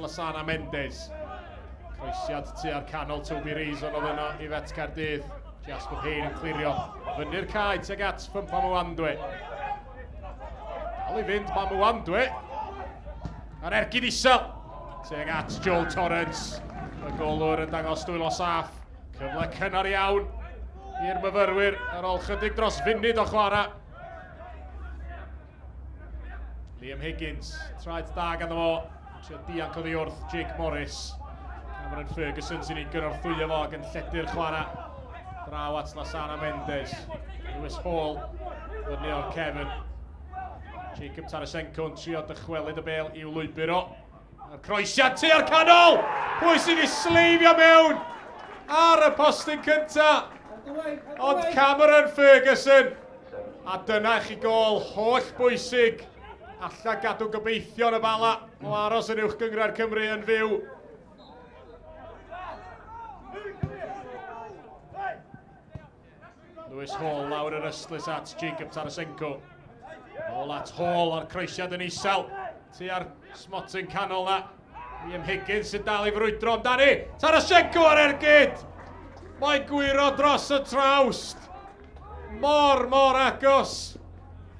Lasana Mendes. Croesiad tua'r canol Toby Reason oedd yno i Met Caerdydd. Jasper Payne yn clirio fyny'r cae tuag at Ffympamwandwe. Dal i fynd Mamwandwe. Ar ergyd isel tuag at Joel Torrance. Y golwr yn dangos dwylo saff. Cyfle cynnar iawn i'r myfyrwyr ar ôl chydig dros funud o chwarae. Liam Higgins, traed da ganddo fo. Trio dianc oddi wrth Jake Morris. Cameron Ferguson sy'n ei gynorthwyo fo ac yn lledu'r chwarae. Draw at Lasana Mendes. Lewis Hall, fyny o'r Kevin. Jacob Tarasenko'n trio dychwelyd y bel i'w lwybr o. A'r croesiad tua'r canol! Pwy sy'n ei sleifio mewn ar y postyn cynta? Ond Cameron Ferguson. A dyna chi gol holl bwysig. Alla gadw gobeithio yn y Bala o aros yn uwch gyngor Cymru yn fyw. Lewis Hall lawr yr ystlys at Jacob Tarasenko. Hall at Hall a'r croesiad yn isel. Tua'r smotyn canol na. Liam Higgins sy'n dal i frwydro amdani. Tarasenko ar ergyd. Mae'n gwiro dros y trawst. Mor agos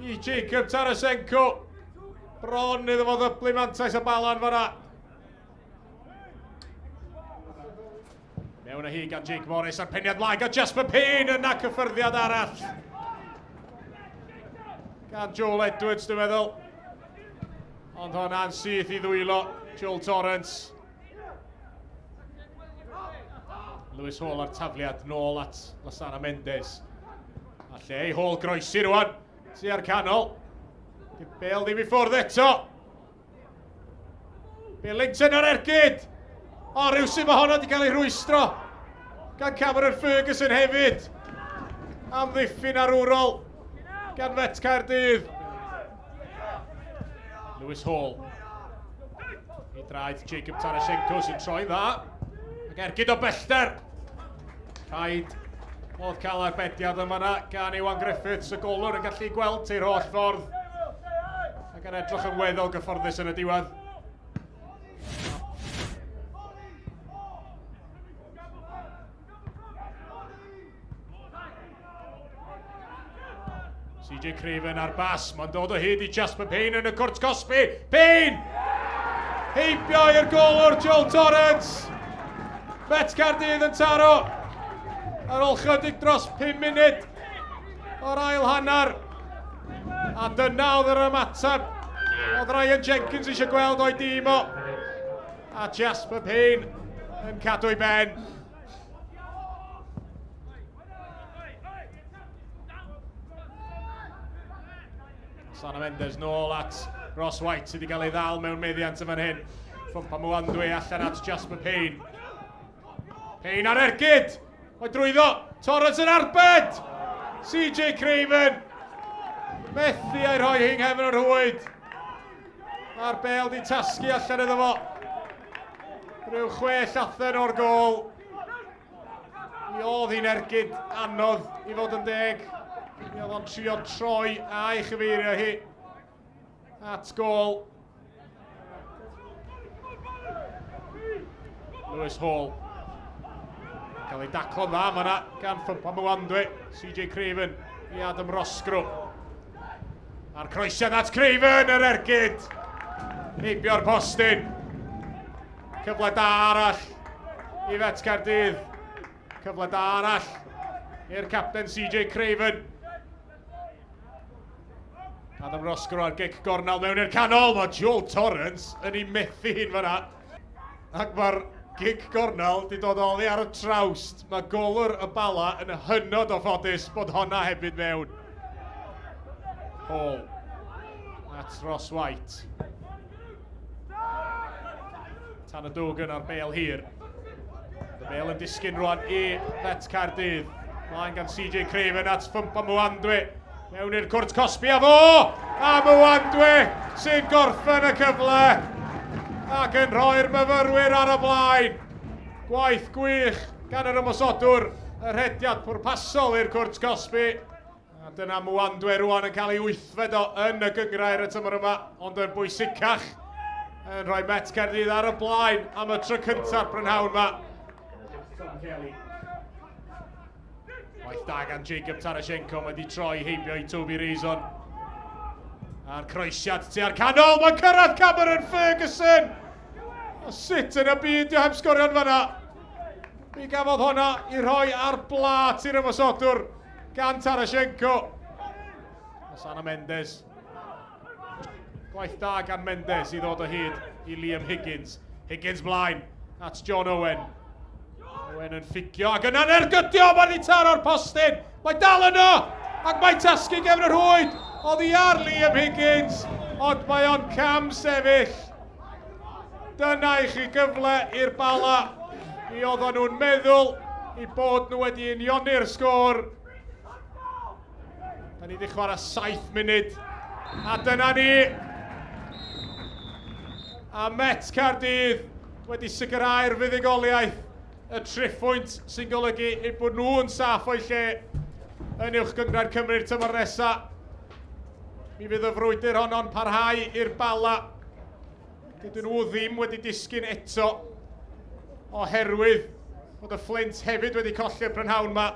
i Jacob Tarasenko. Bron iddo fo ddyblu mantais y Bala'n fan'na. Mewn y hi gan Jake Morris a'r peniad mlaen gan Jasper Payne yna cyffyrddiad arall. Gan Joel Edwards, dwi'n meddwl. Ond hwnna'n syth i ddwylo Joel Torrance. Lewis Hall ar tafliad nôl at Lasana Mendes. A lle i Hall groesi rwan, tua'r canol. Bale ddim i ffwrdd eto. Billington ar ergyd. O, rhywsyn mae hwnna wedi cael ei rwystro. Gan Cameron Ferguson hefyd. Am ddiffyn arwrol. Gan Met Caerdydd. Lewis Hall. I draed Jacob Tarasenko sy'n troi'n dda. Ac ergyd o bellter. Rhaid oedd cael arbediad yma na gan Iwan Griffiths. Y golwr yn gallu gweld i'r holl ffordd. Ac yn edrych yn weddol gyfforddus yn y diwedd. JD Craven ar bas, mae'n dod o hyd i Jasper Payne yn y cwrt Cosby. Payne! Heibio i'r golwr Joel Torrance. Met Caerdydd yn taro. Ar ôl chydig dros 5 munud o'r ail hanner. A dyna oedd yr ymateb. Oedd Ryan Jenkins eisiau gweld o'i dîm o. A Jasper Payne yn cadw i ben. Lasana Mendes nôl at Ross White sydd wedi cael ei ddal mewn meddiant y fan hyn. Ffympamwandwe allan at Jasper Payne. Payne ar ergyd. O'i drwyddo. Torrance yn arbed. JD Craven. Methu a'i rhoi hing hefn o'r hwyd. Mae'r bel di tasgu allan iddo fo. Rhyw 6 llathen o'r gol. Mi oedd hi'n ergyd anodd i fod yn deg. Mi oedd o'n trio troi a'i chyfeirio hi at gol. Lewis Hall. Cael ei daclo'n dda yma gan Ffympamwandwe. JD Craven i Adam Rosgrw. A'r croesiad at Craven yr ergyd. Heibio'r postyn. Cyfle da arall i Met Caerdydd. Cyfle da arall i'r capten JD Craven. Adam Rosgrw ar gic gornel mewn i'r canol. Mae Joel Torrance yn ei methu hyn fan'na. Ac mae'r gic gornel wedi dod oddi ar y trawst. Mae golwr y Bala yn hynod o ffodus bod honna hefyd mewn. Hall at Ross White. Tan y Dogan ar bel hir. Y bel yn disgyn rwan i Met Caerdydd. Mlaen gan JD Craven at Ffympamwandwe. Mewn i'r cwrt Cosby a fo! A Mwandwe sy'n gorffen y cyfle. Ac yn rhoi'r myfyrwyr ar y blaen. Gwaith gwych gan yr ymosodwr. Yr hediad pwrpasol i'r cwrt Cosby. A dyna Mwandwe rwan yn cael ei wythfed o yn y gyngrair y tymor yma. Ond yn bwysicach Yn rhoi Met Caerdydd ar y blaen am y tro cynta'r prynhawn yma. Waith da gan Jacob Tarashenko, mae wedi troi heibio i Toby Reason. A'r croesiad tua'r canol, mae'n cyrraedd Cameron Ferguson! O sut yn y byd, dio heb sgorion fanna. Mi gafodd honna i roi ar blat i'r ymosodwr gan Tarashenko. Sana Mendes. Gwaith da gan Mendes i ddod o hyd i Liam Higgins. Higgins blaen at John Owen. Owen yn fficio ac yna'n ergydio, mae'n ei taro'r postyn. Mae dal yno ac mae'n tasgu gefn yr hwyd. Oddi ar Liam Higgins, ond mae o'n cam sefyll. Dyna i chi gyfle i'r Bala. Mi oedden nhw'n meddwl i bod nhw wedi unioni'r sgôr. Da ni wedi chwarae 7 munud. A dyna ni. A Met Caerdydd wedi sicrhau'r fuddugoliaeth. Y triphwynt sy'n golygu eu bod nhw'n saff o'i lle yn uwch gyngred Cymru'r tymor nesaf. Mi fydd y frwydr honno'n parhau i'r Bala. Dydyn nhw ddim wedi disgyn eto oherwydd bod y Flint hefyd wedi colli'r prynhawn yma.